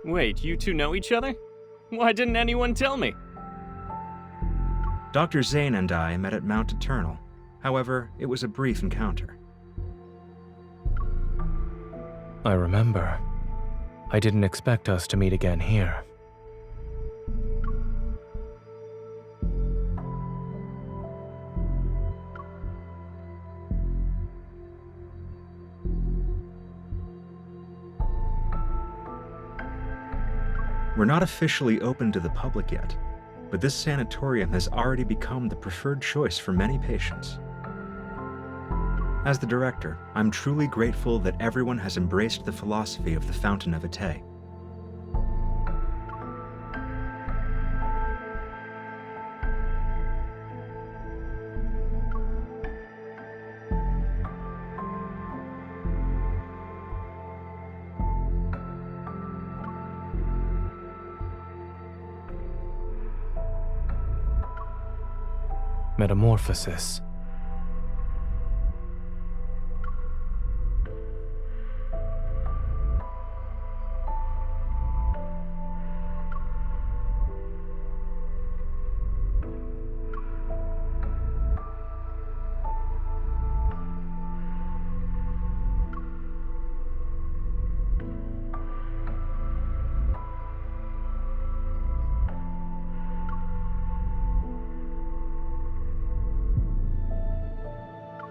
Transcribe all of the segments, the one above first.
Wait, you two know each other? Why didn't anyone tell me? Dr. Zane and I met at Mount Eternal. However, it was a brief encounter. I remember. I didn't expect us to meet again here. We're not officially open to the public yet, but this sanatorium has already become the preferred choice for many patients. As the director, I'm truly grateful that everyone has embraced the philosophy of the Fountain of Ate. Metamorphosis.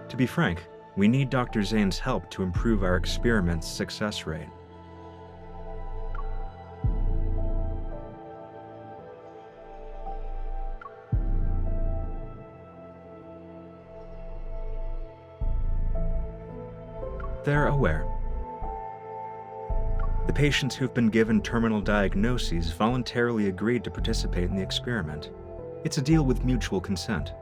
To be frank, we need Dr. Zane's help to improve our experiment's success rate. They're aware. The patients who've been given terminal diagnoses voluntarily agreed to participate in the experiment. It's a deal with mutual consent.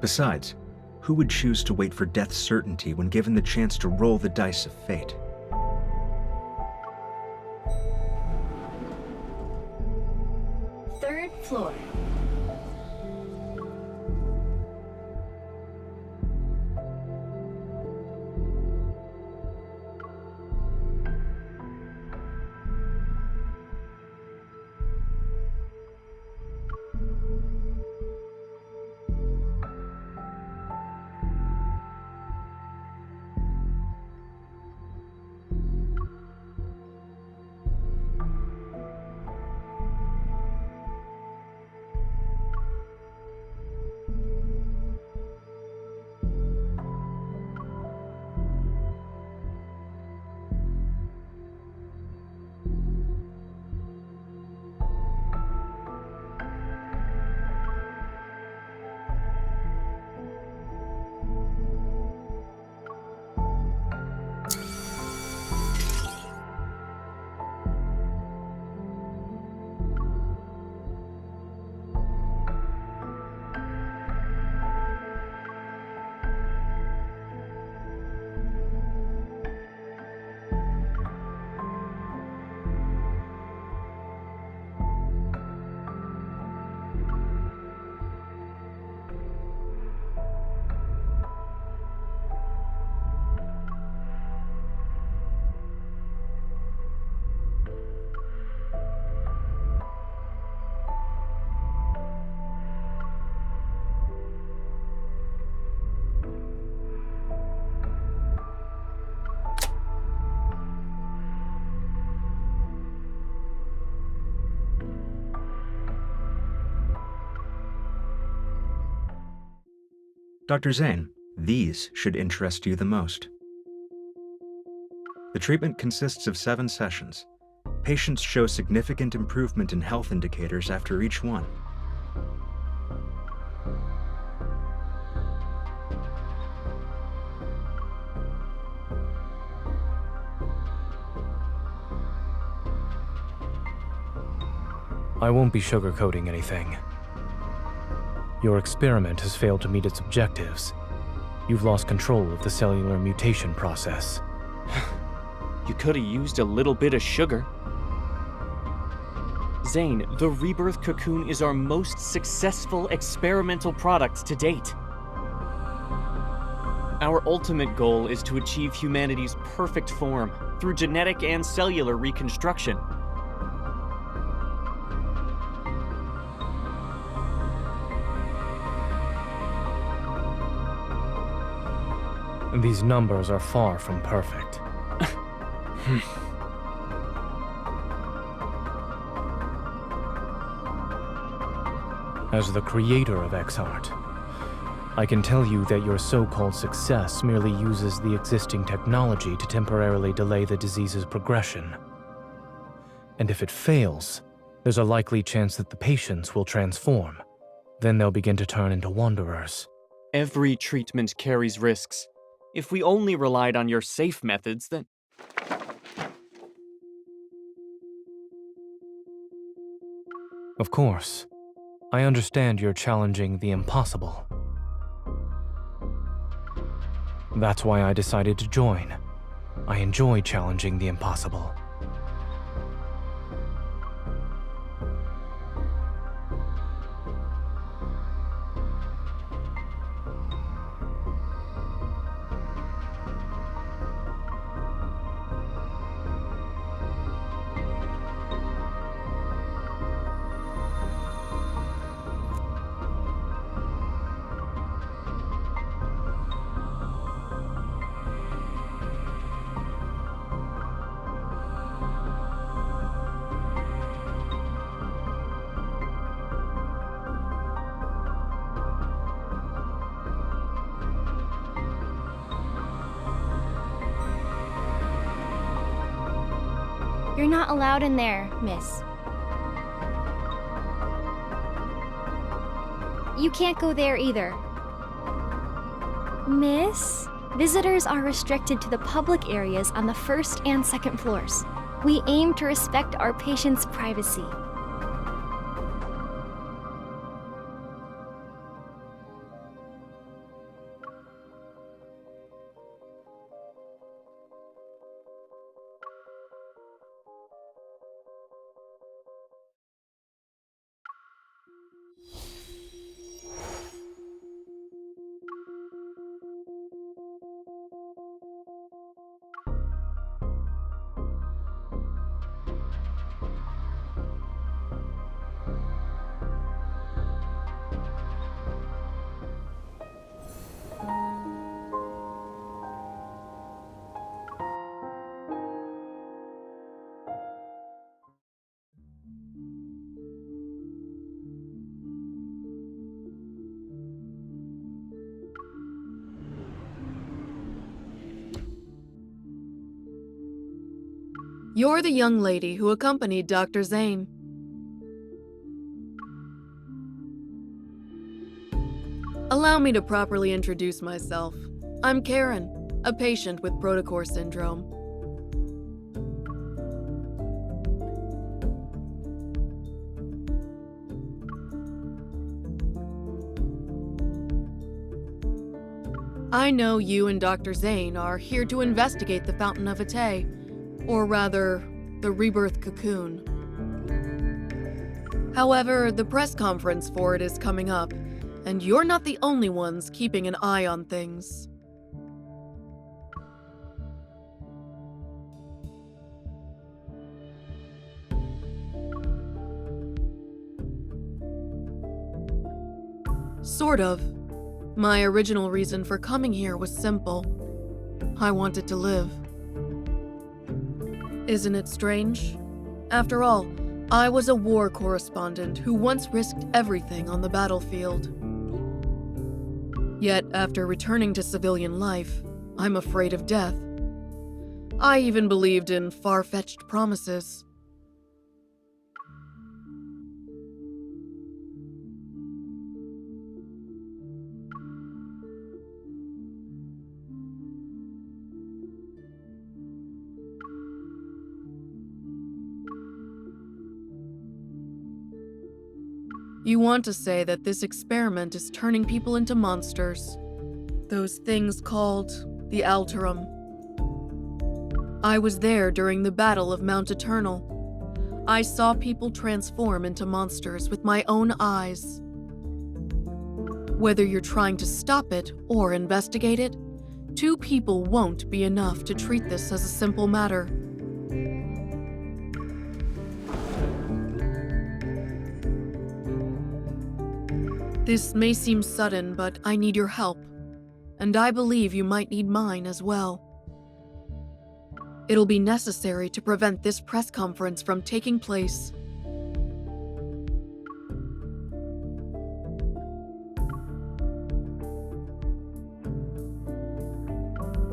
Besides, who would choose to wait for death's certainty when given the chance to roll the dice of fate? Third floor. Dr. Zane, these should interest you the most. The treatment consists of 7 sessions. Patients show significant improvement in health indicators after each one. I won't be sugarcoating anything. Your experiment has failed to meet its objectives. You've lost control of the cellular mutation process. You could have used a little bit of sugar. Zane, the Rebirth Cocoon is our most successful experimental product to date. Our ultimate goal is to achieve humanity's perfect form. through genetic and cellular reconstruction. These numbers are far from perfect. As the creator of X-Art, I can tell you that your so-called success merely uses the existing technology to temporarily delay the disease's progression. And if it fails, there's a likely chance that the patients will transform. Then they'll begin to turn into wanderers. Every treatment carries risks. If we only relied on your safe methods, then... Of course, I understand you're challenging the impossible. That's why I decided to join. I enjoy challenging the impossible. You're not allowed in there, miss. You can't go there either. Miss? Visitors are restricted to the public areas on the first and second floors. We aim to respect our patients' privacy. You're the young lady who accompanied Dr. Zane. Allow me to properly introduce myself. I'm Karen, a patient with Protocore syndrome. I know you and Dr. Zane are here to investigate the Fountain of Ate, or rather, the Rebirth Cocoon. However, the press conference for it is coming up, and you're not the only ones keeping an eye on things. Sort of. My original reason for coming here was simple. I wanted to live. Isn't it strange? After all, I was a war correspondent who once risked everything on the battlefield. Yet, after returning to civilian life, I'm afraid of death. I even believed in far-fetched promises. You want to say that this experiment is turning people into monsters. Those things called the Alterum. I was there during the Battle of Mount Eternal. I saw people transform into monsters with my own eyes. Whether you're trying to stop it or investigate it, 2 people won't be enough to treat this as a simple matter. This may seem sudden, but I need your help, and I believe you might need mine as well. It'll be necessary to prevent this press conference from taking place.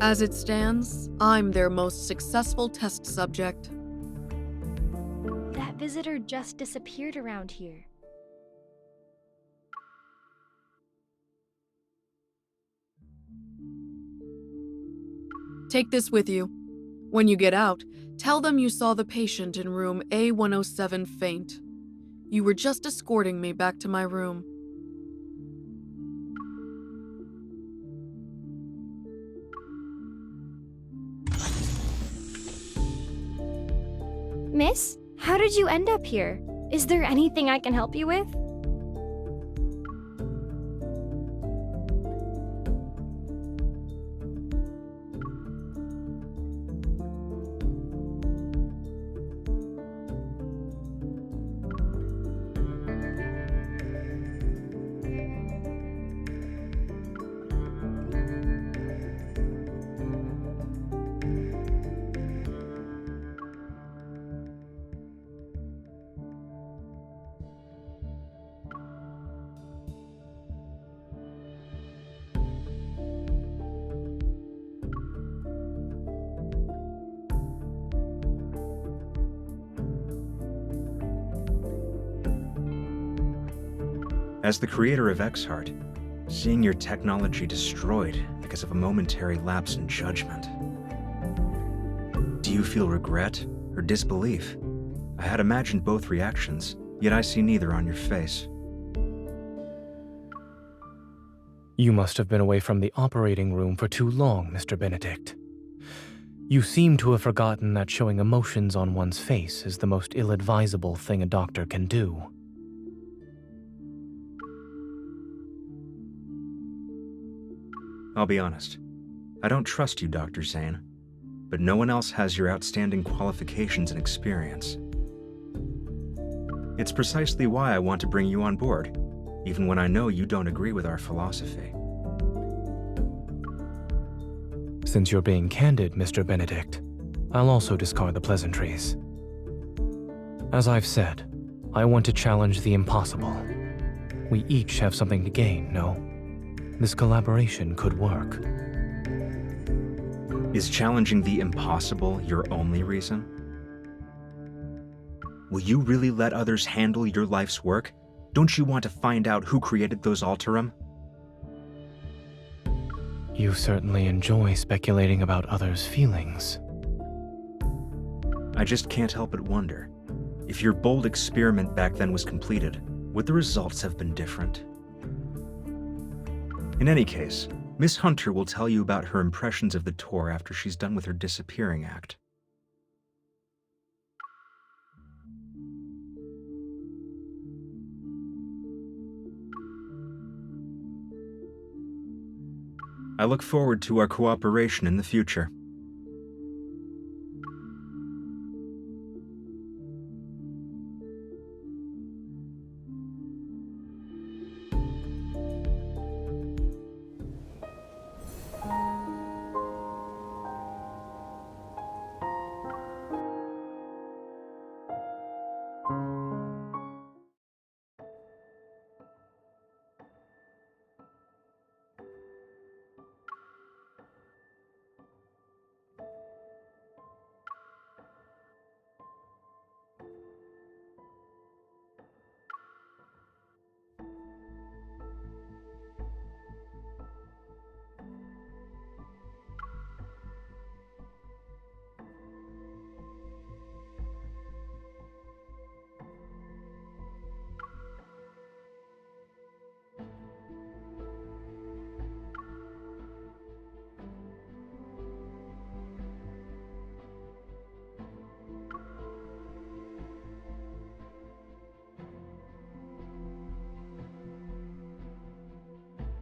As it stands, I'm their most successful test subject. That visitor just disappeared around here. Take this with you. When you get out, tell them you saw the patient in room A107 faint. You were just escorting me back to my room. Miss, how did you end up here? Is there anything I can help you with? As the creator of Exhart, seeing your technology destroyed because of a momentary lapse in judgment. Do you feel regret or disbelief? I had imagined both reactions, yet I see neither on your face. You must have been away from the operating room for too long, Mr. Benedict. You seem to have forgotten that showing emotions on one's face is the most ill-advisable thing a doctor can do. I'll be honest. I don't trust you, Dr. Zane, but no one else has your outstanding qualifications and experience. It's precisely why I want to bring you on board, even when I know you don't agree with our philosophy. Since you're being candid, Mr. Benedict, I'll also discard the pleasantries. As I've said, I want to challenge the impossible. We each have something to gain, no? This collaboration could work. Is challenging the impossible your only reason? Will you really let others handle your life's work? Don't you want to find out who created those Alterum? You certainly enjoy speculating about others' feelings. I just can't help but wonder, if your bold experiment back then was completed, would the results have been different? In any case, Miss Hunter will tell you about her impressions of the tour after she's done with her disappearing act. I look forward to our cooperation in the future.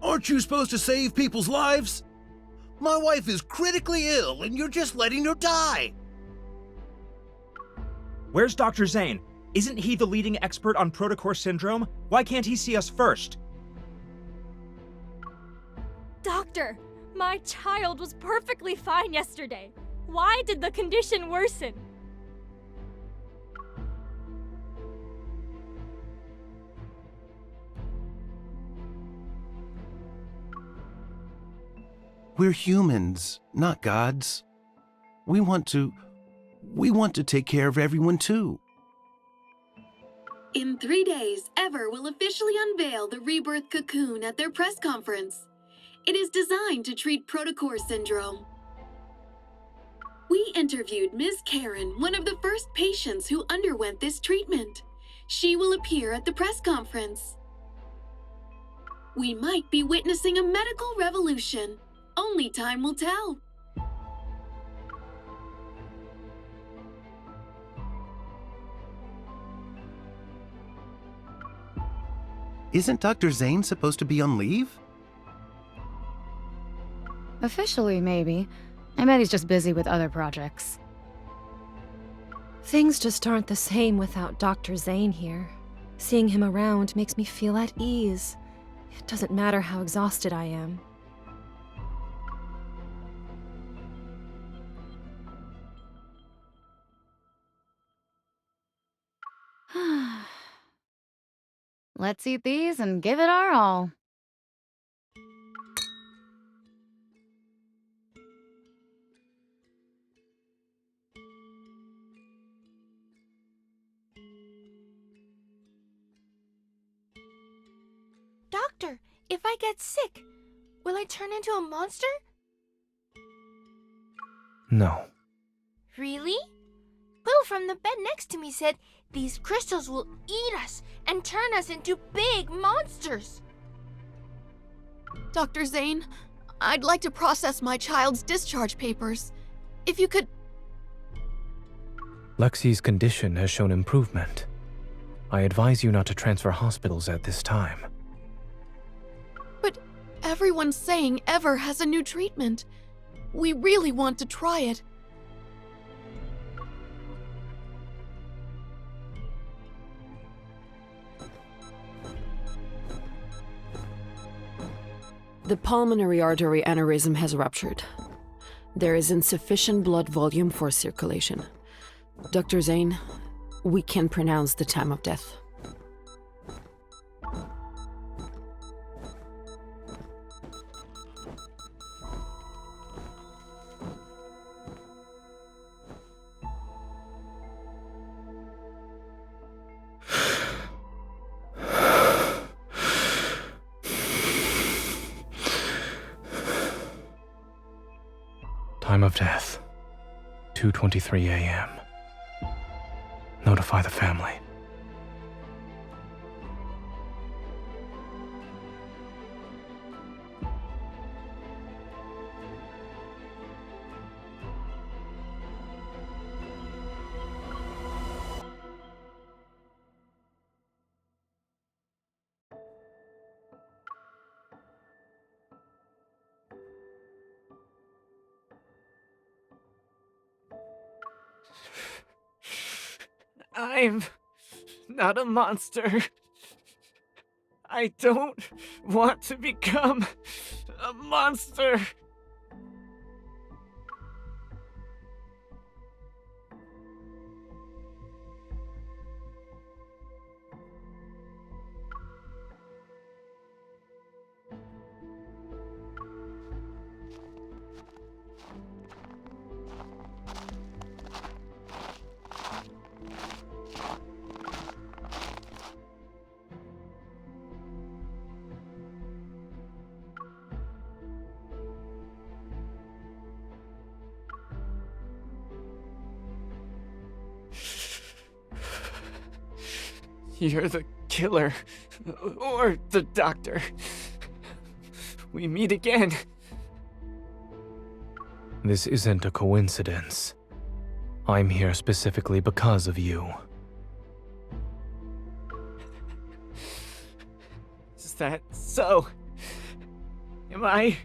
Aren't you supposed to save people's lives? My wife is critically ill and you're just letting her die. Where's Dr. Zane? Isn't he the leading expert on protocore syndrome? Why can't he see us first? Doctor, my child was perfectly fine yesterday. Why did the condition worsen? We're humans, not gods. We want to take care of everyone too. In 3 days, Ever will officially unveil the Rebirth Cocoon at their press conference. It is designed to treat protocore syndrome. We interviewed Ms. Karen, one of the first patients who underwent this treatment. She will appear at the press conference. We might be witnessing a medical revolution. Only time will tell. Isn't Dr. Zane supposed to be on leave? Officially, maybe. I bet he's just busy with other projects. Things just aren't the same without Dr. Zane here. Seeing him around makes me feel at ease. It doesn't matter how exhausted I am. Let's eat these and give it our all. Doctor, if I get sick, will I turn into a monster? No. Really? Will from the bed next to me said these crystals will eat us and turn us into big monsters. Dr. Zane, I'd like to process my child's discharge papers. If you could... Lexi's condition has shown improvement. I advise you not to transfer hospitals at this time. But everyone's saying Ever has a new treatment. We really want to try it. The pulmonary artery aneurysm has ruptured. There is insufficient blood volume for circulation. Dr. Zane, we can pronounce the time of death. Time of death, 2:23 a.m. Notify the family. I'm not a monster. I don't want to become a monster. You're the killer, or the doctor. We meet again. This isn't a coincidence. I'm here specifically because of you. Is that so? Am I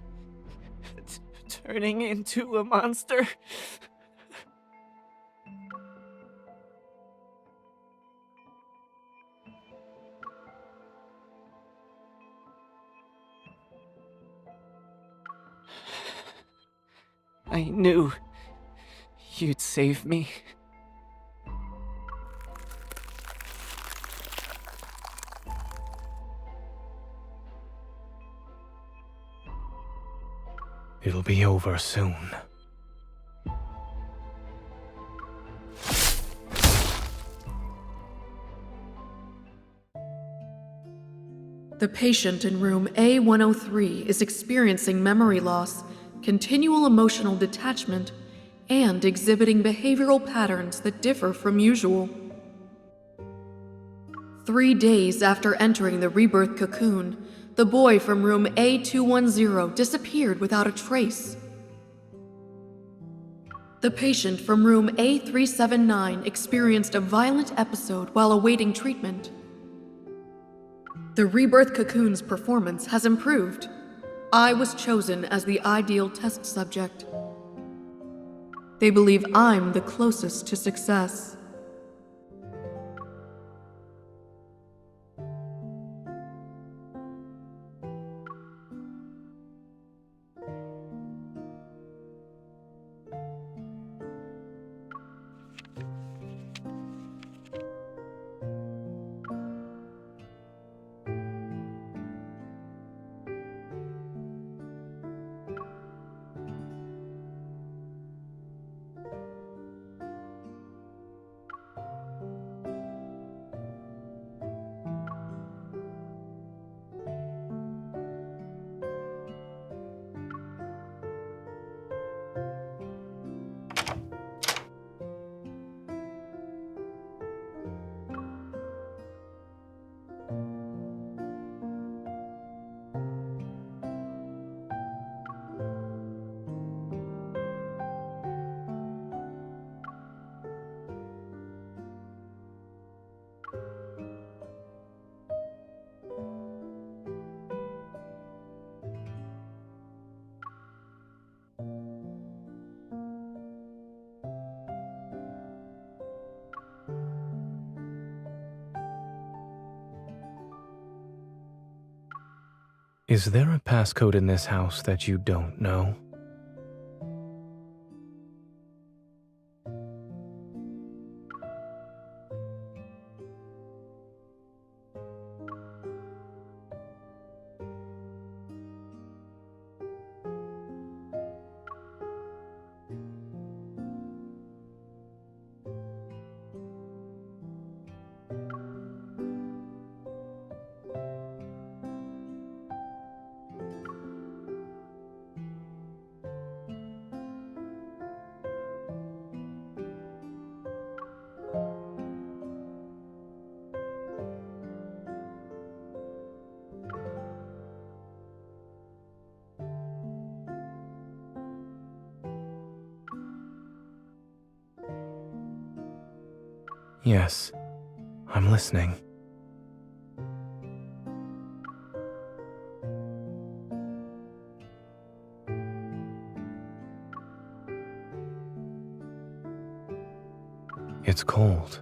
turning into a monster. I knew you'd save me. It'll be over soon. The patient in room A103 is experiencing memory loss, continual emotional detachment, and exhibiting behavioral patterns that differ from usual. 3 days after entering the Rebirth Cocoon, the boy from room A210 disappeared without a trace. The patient from room A379 experienced a violent episode while awaiting treatment. The Rebirth Cocoon's performance has improved. I was chosen as the ideal test subject. They believe I'm the closest to success. Is there a passcode in this house that you don't know? Yes, I'm listening. It's cold.